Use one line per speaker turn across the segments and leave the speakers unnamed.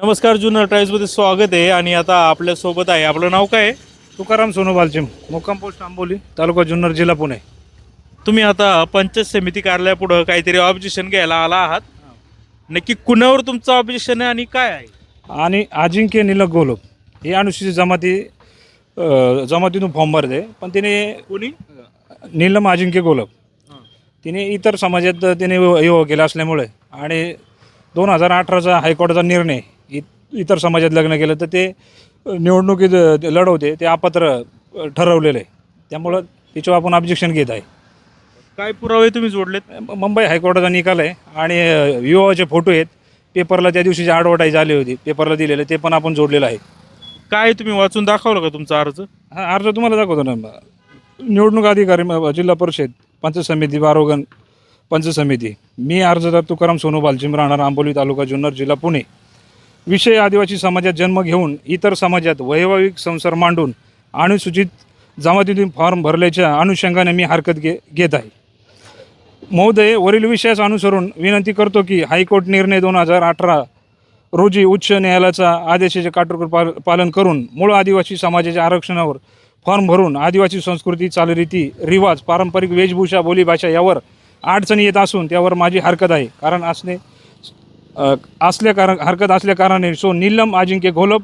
नमस्कार, जुन्नर टाइम्समध्ये स्वागत आहे. आणि आता आपल्या सोबत आहे, आपलं नाव काय आहे?
तुकाराम सोनू बालचिम, मुक्काम पोस्ट आंबोली, तालुका जुन्नर, जिल्हा पुणे.
तुम्ही आता पंचायत समिती कार्यालयापुढं काहीतरी ऑब्जेक्शन घ्यायला आला आहात. नक्की कुणावर तुमचं ऑब्जेक्शन आहे आणि काय आहे?
आणि अजिंक्य निलक गोलप हे अनुसूचित जमातीतून फॉर्म भरते, पण तिने
कोणी?
नीलम अजिंक्य गोलप तिने इतर समाजात तिने विवाह केला असल्यामुळे आणि 2018चा हायकोर्टाचा निर्णय इतर समाजात लग्न केलं तर ते निवडणुकीत लढवते ते अपात्र ठरवलेलं आहे. त्यामुळं त्याच्यावर आपण ऑब्जेक्शन घेत आहे.
काय पुरावे तुम्ही जोडलेत?
मुंबई हायकोर्टाचा निकाल आहे आणि विवाहाचे फोटो आहेत. पेपरला त्या दिवशीची ॲडव्हर्टाईज आली होती, पेपरला दिलेलं ते पण आपण जोडलेलं आहे.
काय तुम्ही वाचून दाखवलं का तुमचा अर्ज?
हा अर्ज तुम्हाला दाखवतो ना. निवडणूक अधिकारी जिल्हा परिषद पंचायत समिती बारोगण पंचायत समिती. मी अर्जदार तुकाराम सोनू बालचिम, राहणार आंबोली, तालुका जुन्नर, जिल्हा पुणे. विषय आदिवासी समाजात जन्म घेऊन इतर समाजात वैवाहिक संसार मांडून अनुसूचित जमातीतून फॉर्म भरल्याच्या अनुषंगाने मी हरकत घेत आहे. महोदय, वरील विषयास अनुसरून विनंती करतो की हायकोर्ट निर्णय 2018 रोजी उच्च न्यायालयाचा आदेशाचे काटेकोर पालन करून मूळ आदिवासी समाजाच्या आरक्षणावर फॉर्म भरून आदिवासी संस्कृती, चालरीती, रिवाज, पारंपरिक वेशभूषा, बोलीभाषा यावर अडचणी येत असून त्यावर माझी हरकत आहे. हरकत असल्या कारणाने नीलम अजिंक्य घोलप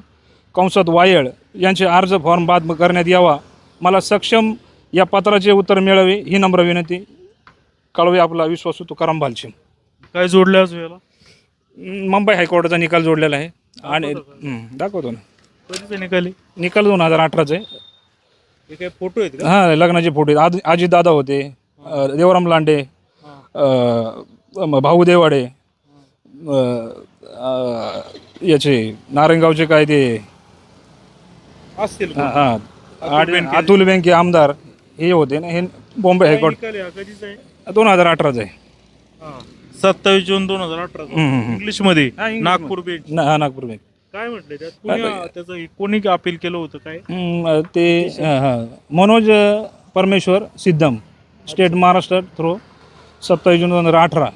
कंसात वायळ यांचे अर्ज फॉर्म बाद करण्यात यावा. मला सक्षम या पत्राचे उत्तर मिळावे ही नम्र विनंती. कळवे आपला विश्वासू तुकाराम बालचिम.
काय जोडलं आज याला?
मुंबई हायकोर्टाचा निकाल जोडलेला आहे आणि दाखवतो ना.
कधीच निकाली?
निकाल 2018 आहे.
हे काय फोटो आहेत का?
हां, लग्नाचे फोटो आहेत. अजित दादा होते, देवराम लांडे, भाऊ देवाडे, याचे नारायणगावचे काय ते
असतील.
हां, अतुल बँके आमदार हे होते ना. हे मुंबई हायकोर्ट
कधीच आहे?
2018 आहे.
27 जून 2018. इंग्लिश मध्ये नागपूर बेंच.
नागपूर बँक.
काय म्हटलं त्यात? त्याचं कोणी अपील केलं होतं काय?
ते मनोज परमेश्वर सिद्धम, स्टेट महाराष्ट्र थ्रू 27 जून 2018.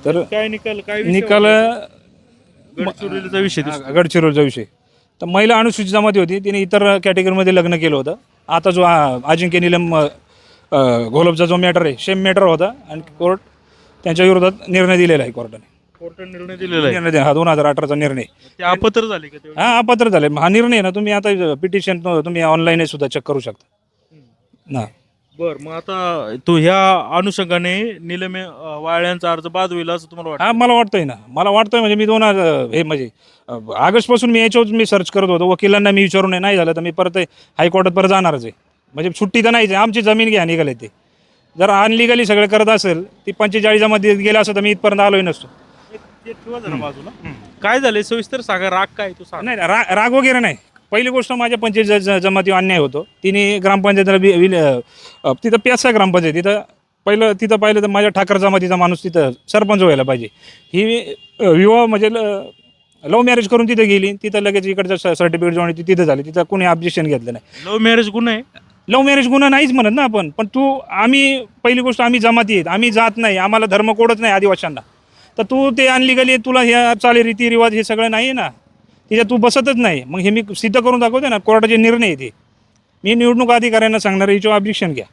तर
काय निकाल? काय
निकाल
गडचिरोलीचा विषय दिसतो.
गडचिरोलीचा विषय. तर महिला अनुसूचित जमाती होती, तिने इतर कॅटेगरीमध्ये लग्न केलं होतं. आता जो अजिंक्य निलम घोलपचा जो मॅटर आहे सेम मॅटर होता आणि कोर्ट त्यांच्या विरोधात निर्णय दिलेला आहे. कोर्टाने
निर्णय दिलेला आहे.
निर्णय हा 2018चा निर्णय.
ते अपात्र झाले का तेव्हा?
हा अपात्र झाले. हा निर्णय ना तुम्ही आता पिटिशन तुम्ही ऑनलाईन सुद्धा चेक करू शकता ना.
बर, मग आता तू ह्या अनुषंगाने निलमे वाळ्यांचा अर्ज बाद होईल असं तुम्हाला वाटतं?
हा मला वाटतंय ना. मला वाटतंय म्हणजे मी ऑगस्टपासून मी याच्यावर मी सर्च करत होतो. वकिलांना मी विचारून नाही झालं तर मी परत हायकोर्टात परत जाणारच आहे. म्हणजे सुट्टी तर नाहीच आहे. आमची जमीन घ्या निघाले ते. जर अनलिगली सगळं करत असेल ती 45 मध्ये गेलं असं तर मी इथपर्यंत आलोय नसतो.
बाजूला काय झालंय सविस्तर सांगा. राग काय तू सांग.
नाही राग वगैरे नाही. पहिली गोष्ट माझ्या पंचायत जमाती अन्याय होतो. तिने ग्रामपंचायतीला तिथं प्यासा ग्रामपंचायत तिथं पाहिलं तर माझ्या ठाकर जमातीचा माणूस तिथं सरपंच व्हायला पाहिजे. ही विवाह म्हणजे लव्ह मॅरेज करून तिथे गेली. तिथं लगेच इकडचं सर्टिफिकेट जोडणी तिथं झाली. तिथं कोणी ऑब्जेक्शन घेतलं नाही.
लव्ह मॅरेज गुन्हा आहे?
लव्ह मॅरेज गुन्हा नाहीच म्हणत ना आपण. पण आम्ही पहिली गोष्ट आम्ही जमाती आहेत. आम्ही जात नाही. आम्हाला धर्म कोडच नाही आदिवासींना. तर तू ते अनलिगली तुला ह्या चाली रीती रिवाज हे सगळं नाही आहे ना. तिच्यात तू बसतच नाही. मग हे मी सिद्ध करून दाखवते ना. कोर्टाचे निर्णय येते. मी निवडणूक अधिकाऱ्यांना सांगणार आहे याच्यावर ऑब्जेक्शन घ्या.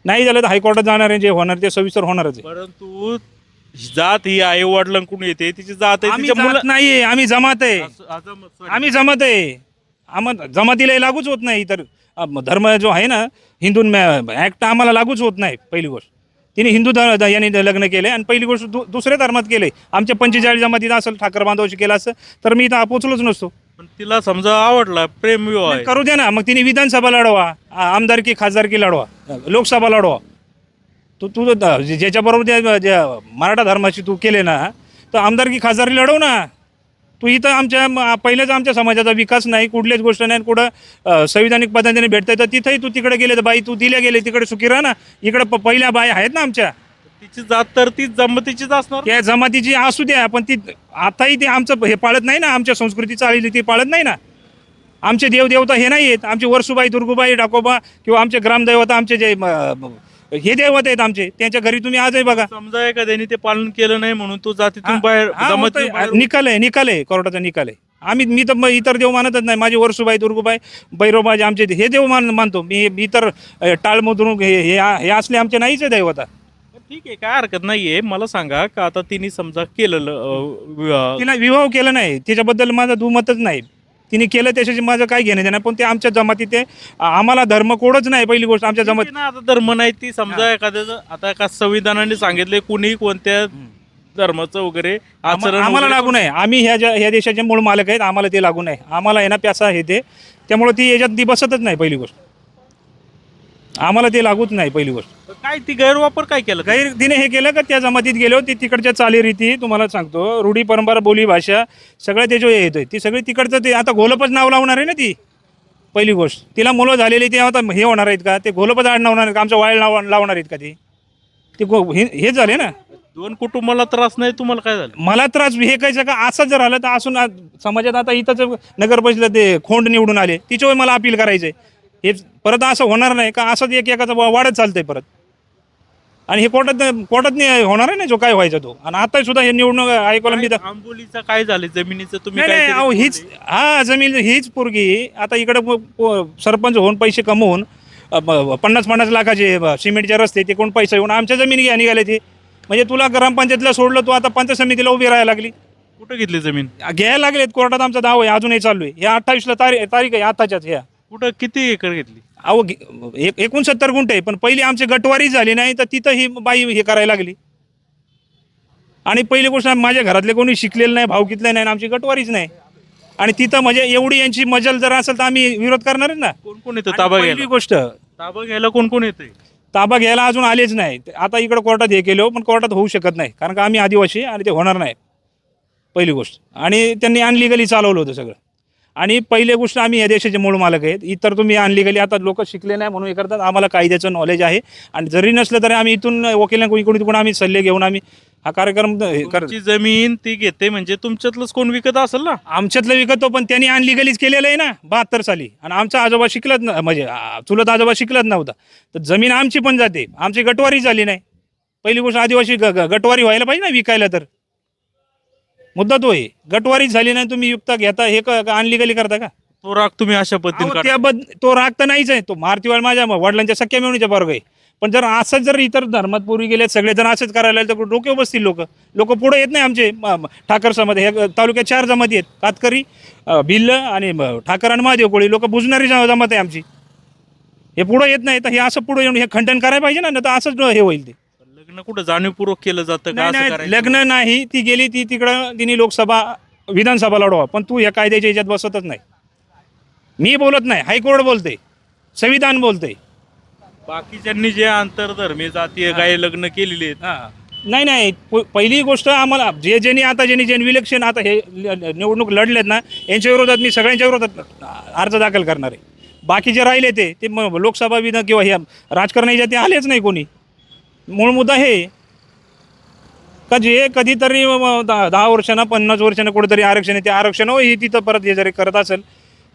नाही झालं तर हायकोर्टात जाणार आहे. जे होणार ते सविस्तर होणारच आहे.
परंतु जात ही आई वडिलांकडून येते. तिची जात आहे.
आम्ही जात नाहीये. आम्ही जमात आहे. आम्ही जमात आहे. आम्हाला जमातीला लागूच होत नाही. तर धर्म जो आहे ना हिंदू ॲक्ट आम्हाला लागूच होत नाही. पहिली गोष्ट तिने हिंदू यांनी लग्न केले आणि पहिली गोष्ट दुसऱ्या धर्मात केले. आमच्या 45 जमातीत असेल ठाकर बांधवाची केला असं तर मी इथं पोचलोच नसतो.
पण तिला समजा आवडला, प्रेम विवाह आहे.
करू द्या ना. मग तिने विधानसभा लढवा, आमदारकी खासदारकी लढवा, लोकसभा लढवा. तू ज्याच्याबरोबर ज्या मराठा धर्माची तू केले ना तर आमदारकी खासदारकी लढव ना. तू इथं पहिल्याच आमच्या समाजाचा विकास नाही. कुठलीच गोष्ट नाही. कुठं संविधानिक पद्धतीने भेटता येतं तिथंही तू तिकडे गेले तर बाई तू दिल्या गेले तिकडे सुखी राहा ना. इकडं पहिल्या बाई आहेत ना आमच्या.
तिची जात तर ती जमातीचीच असणार.
त्या जमातीची असू द्या पण ती आताही ते आमचं हे पाळत नाही ना. आमच्या संस्कृती चालली ती पाळत नाही ना. आमचे देवदेवता हे नाही आहेत. आमचे वर्सुबाई, दुर्गुबाई, डाकोबा किंवा आमचे ग्रामदैवता आमचे जे हे दैवत आहेत आमचे, त्यांच्या घरी तुम्ही आजही बघा.
समजा एखाद्याने ते पालन केलं नाही म्हणून तो जातीतून
हा,
बाहेर
हा,
जमातीतून
होतंय.
बाहेर
निकाल आहे कोर्टाचा निकाल आहे. मी तर इतर देव मानतच नाही. माझे वर्सुबाई दुर्गुबाई भैरवबाई आमचे हे देव मानतो मी तर टाळमधून हे असले आमचे नाहीच आहे दैवता.
ठीक आहे, काय हरकत नाहीये. मला सांगा का आता तिने समजा केलेलं
तिला विवाह केला नाही, त्याच्याबद्दल माझं दुमतच नाही. तिने केलं त्याच्याशी माझं काय घेणं देणं, पण ते आमच्या जमातीत आहे. आम्हाला धर्म कोडच नाही पहिली गोष्ट आमच्या
ठीक आहे
जमात.
ना, आता धर्म नाही ती समजा एखाद्याचं आता का संविधानाने सांगितले कुणी कोणत्या धर्माचं वगैरे आचरण
आम्हाला
वगैरे
लागू नाही. आम्ही ह्या देशाचे मूळ मालक आहेत, आम्हाला ते लागू नाही. आम्हाला आहे ना प्यासा हे ते, त्यामुळे ती याच्यात ती बसतच नाही पहिली गोष्ट. आम्हाला ते लागूच नाही पहिली गोष्ट.
काय ती गैरवापर काय केलं
तिने हे केलं का त्या जमातीत गेलो, ती तिकडच्या चालीरीती तुम्हाला सांगतो, रूढी परंपरा बोली भाषा सगळं त्याच्यावर येतोय. ती सगळी तिकडचं ते आता घोलपच नाव लावणार आहे ना ती पहिली गोष्ट. तिला मुलं झालेली ते आता हे होणार आहेत का, ते घोलपच आडनावणार आहेत का, आमचं वाळ लावणार आहेत का हे झाले ना.
दोन कुटुंबाला त्रास नाही, तुम्हाला काय झालं?
मला त्रास हे कायचं का असं जर आलं तर असून समाजात आता इथंच नगर परिषदेत ते खोंड निवडून आले, तिच्यावर मला अपील करायचंय. हे परत असं होणार नाही का, असंच एकाचं वाढत चालतंय परत. आणि हे कोर्टात नाही होणार आहे ना जो काय व्हायचा तो. आणि आता सुद्धा हे निवडणूक आयोगाला मी
आंबोलीचं काय झालं जमिनीचं तुम्ही
नाही
काहीतरी
अहो हीच जमीन हीच पोरगी आता इकडं सरपंच होऊन पैसे कमवून 50-50 लाखाचे सिमेंटचे रस्ते ते कोण पैसे येऊन आमच्या जमिनी घ्या निघाले ते. म्हणजे तुला ग्रामपंचायतीला सोडलं, तू आता पंचायत समितीला उभी राहायला लागली.
कुठं घेतली जमीन?
घ्यायला लागलेत, कोर्टात आमचा दावा आहे, अजूनही चालू आहे. ह्या 28ला तारीख आहे आताच्याच ह्या.
कुठं किती एकर घेतली?
अहो 69 गुंठे आहे, पण पहिली आमची गटवारी झाली नाही तर तिथं ही बाई हे करायला लागली. आणि पहिली गोष्ट माझ्या घरातले कोणी शिकलेलं नाही, भावकीतलं नाही, आमची गटवारीच नाही. आणि तिथं म्हणजे एवढी यांची मजल जर असेल तर आम्ही विरोध करणारच ना.
कोण कोण येतं ताबा
पहिली
घ्यायला?
गोष्ट
ताबा घ्यायला कोण कोण येते?
ताबा घ्यायला अजून आलेच नाही. आता इकडे कोर्टात हे केलं, पण कोर्टात होऊ शकत नाही कारण का आम्ही आदिवासी आणि ते होणार नाही पहिली गोष्ट. आणि त्यांनी अनलिगली चालवलं होतं सगळं. आणि पहिली गोष्ट आम्ही या देशाचे मूळ मालक आहेत. इतर तुम्ही अनलिगली आता लोक शिकले नाही म्हणून हे करतात. आम्हाला कायद्याचं नॉलेज आहे आणि जरी नसलं तरी आम्ही इथून वकिलांना कोणी तिकडून आम्ही सल्ले घेऊन आम्ही हा कार्यक्रम
तुमची जमीन ती घेते म्हणजे तुमच्यातलंच कोण विकत असेल ना?
आमच्यातलं विकतो, पण त्यांनी अनलिगलीच केलेलं आहे ना 72 साली. आणि आमचा आजोबा शिकलत ना, म्हणजे चुलत आजोबा शिकलत नव्हता, तर जमीन आमची पण जाते. आमची गटवारी झाली नाही पहिली गोष्ट. आदिवासी गटवारी व्हायला पाहिजे ना विकायला, तर मुद्दा तो आहे. गटवारी झाली नाही, तुम्ही युक्ता घेता हे अनलिगली करता का?
तो राग तुम्ही अशा पद्धतीने काढता.
तो राग तर नाहीच आहे. तो मारतीवाळ माझ्या वडिलांच्या सख्या मिळवणीच्या वर्ग आहे. पण जर असंच जर इतर धर्मात पूर्वी गेले सगळे जण असंच करायला तर डोक्यावर बसतील लोक पुढे येत नाही. आमचे ठाकर समाज हे तालुक्यात 4 जमाती आहेत, कातकरी, भिल्ल आणि ठाकर आणि महादेव कोळी. लोक बुजणारी जमात आहे आमची. हे पुढे येत नाही, तर हे असं पुढे येऊन हे खंडन करायला पाहिजे ना, तर असंच हे होईल. ते
लग्न कुठं जाणीवपूर्वक केलं जातं का? असं
नाही,
करायचं?
लग्न नाही. ती गेली ती तिकडं, तिने लोकसभा विधानसभा लढवा, पण तू या कायद्याच्या याच्यात बसतच नाही. मी बोलत नाही, हायकोर्ट बोलते, संविधान बोलते.
बाकीच्यांनी जे आंतरधर्मीय जातीय काही लग्न केलेली आहेत.
नाही पहिली गोष्ट आम्हाला ज्यांनी विलक्षण आता हे निवडणूक लढलेत ना, यांच्या विरोधात मी सगळ्यांच्या विरोधात अर्ज दाखल करणार आहे. बाकी जे राहिले ते लोकसभा विधान किंवा ह्या राजकारणाच्या ते आलेच नाही कोणी. मूळ मुद्दा हे का जे कधीतरी 10 वर्षांना 50 वर्षांना कुठेतरी आरक्षण आहे, ते आरक्षण हे तिथं परत हे जरी करत असेल.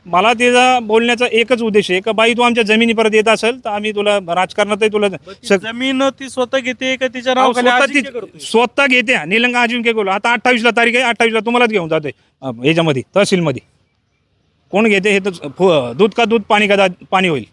मला त्याचा बोलण्याचा एकच उद्देश आहे का बाई तू आमच्या जमिनी परत येत असेल तर आम्ही तुला राजकारणातही तुला
जमीन ती स्वतः घेते का तिच्या नावाखाली अजिंक्य करतोय?
स्वतः घेते. निलंगा अजिंक्य केलं आता 28ला तारीख आहे, 28ला तुम्हालाच घेऊन जाते याच्यामध्ये तहसीलमध्ये. कोण घेते हे तर दूध का दूध पाणी का पाणी होईल.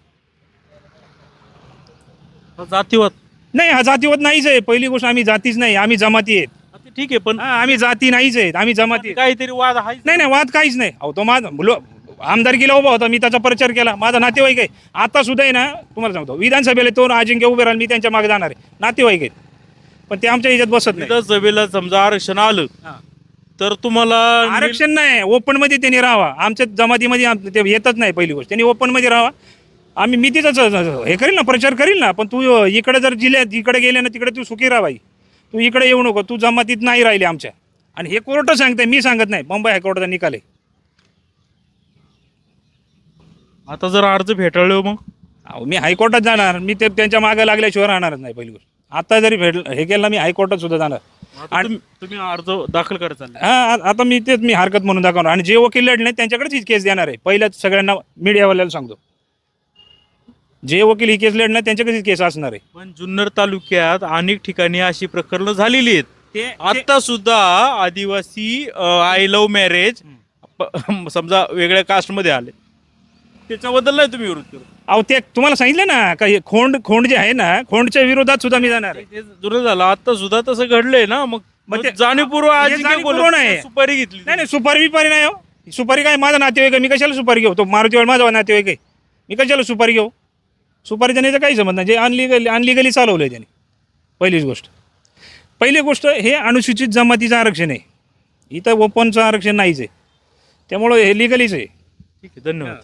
जातीवाद
नाही, हा जातीवाद नाहीच आहे. पहिली गोष्ट आम्ही जातीच नाही, आम्ही जमाती आहेत.
ठीक आहे, पण
आम्ही जाती नाहीच आहेत, आम्ही जमाती.
काहीतरी वाद आहे.
नाही वाद काहीच नाही. अहो तो माझा आमदारकीला उभा होता, मी त्याचा प्रचार केला. माझा नातेवाईक आहे. आता सुद्धा आहे ना, तुम्हाला सांगतो विधानसभेला तो अजिंक्य उभे राहील, मी त्यांच्या मागे जाणार आहे. नातेवाईक आहेत, पण ते आमच्या ह्याच्यात बसत नाही.
विधानसभेला समजा आरक्षण आलं तर तुम्हाला
आरक्षण नाही, ओपन मध्ये त्यांनी राहावा. आमच्या जमातीमध्ये ते येतच नाही. पहिली गोष्ट त्यांनी ओपन मध्ये राहावा. मी तिथंच हे करील ना, प्रचार करील ना. पण तू इकडे जर जिल्ह्यात इकडे गेले ना, तिकडे तू सुखी राहावी. तू इकडे येऊ नको, तू जमातीत नाही राहिले आमच्या. आणि हे कोर्ट सांगते, मी सांगत नाही. मुंबई हायकोर्टाचा निकाल आहे.
आता जर अर्ज फेटाळलो मग
मी हायकोर्टात जाणार. मी त्यांच्या मागे लागल्याशिवाय राहणारच नाही पहिली गोष्ट. आता जरी हे केलं मी हायकोर्टात सुद्धा जाणार.
आणि तुम्ही अर्ज दाखल करायचा?
आता मी हरकत म्हणून दाखवणार. आणि जे वकील लढले त्यांच्याकडेच ही केस देणार आहे. पहिल्याच सगळ्यांना मीडियावाल्याला सांगतो. जे वकील ही केस लढणार त्यांच्याकडेच केस असणार आहे.
पण जुन्नर तालुक्यात अनेक ठिकाणी अशी प्रकरणं झालेली आहेत.
ते
आता सुद्धा आदिवासी आय लव्ह मॅरेज समजा वेगळ्या कास्टमध्ये आले, त्याच्याबद्दल नाही तुम्ही विरोध करू?
अहो ते तुम्हाला सांगितलं ना का हे खोंड जे आहे ना, खोंडच्या विरोधात सुद्धा मी जाणार आहे.
ते जुनं झालं, आता सुद्धा तसं घडलंय ना. मग
मग ते-
जाणीवपूर्व
हे
आजी काय
जाणीवपूर्व
बोलत
नाही.
सुपारी घेतली.
नाही नाही, सुपारी बिपारी नाही हो. सुपारी काय माझा नातेवाईक आहे, मी कशाला सुपारी घेऊ? तो मारुतीवाड माझा नातेवाईक आहे, मी कशाला सुपारी घेऊ? सुपारी देण्याचं काही संबंध नाही. जे अनलिगली चालवलं आहे त्याने. पहिली गोष्ट हे अनुसूचित जमातीचं आरक्षण आहे, इथं ओपनचं आरक्षण नाहीच आहे, त्यामुळं हे लिगलीच आहे.
ठीक आहे, धन्यवाद.